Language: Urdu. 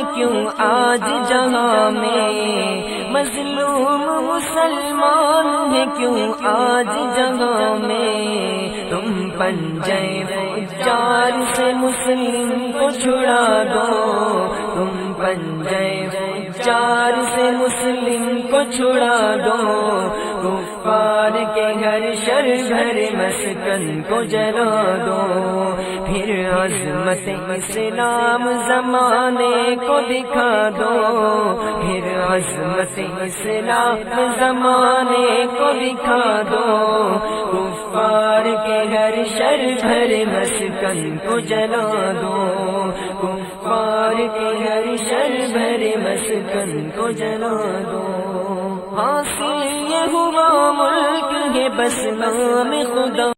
ہے کیوں آج جہاں میں، مظلوم مسلمان ہے کیوں آج جہاں میں، تم پنجے فجار سے مسلم کو چھڑا دو، تم پنجے فجار سے مسلم کو چھڑا دو، کفار کے گھر شر گھر مسکن کو جلا دو، پھر عظمت اسلام زمانے کو دکھا دو، پھر عظمت اسلام زمانے کو دکھا دو، کفار کے گھر شر گھر مسکن کو جلا دو، کفار کے گھر شر گھر مسکن کو جلا دو۔ حاصل یہ ہوا ملک ہے بس نام خدا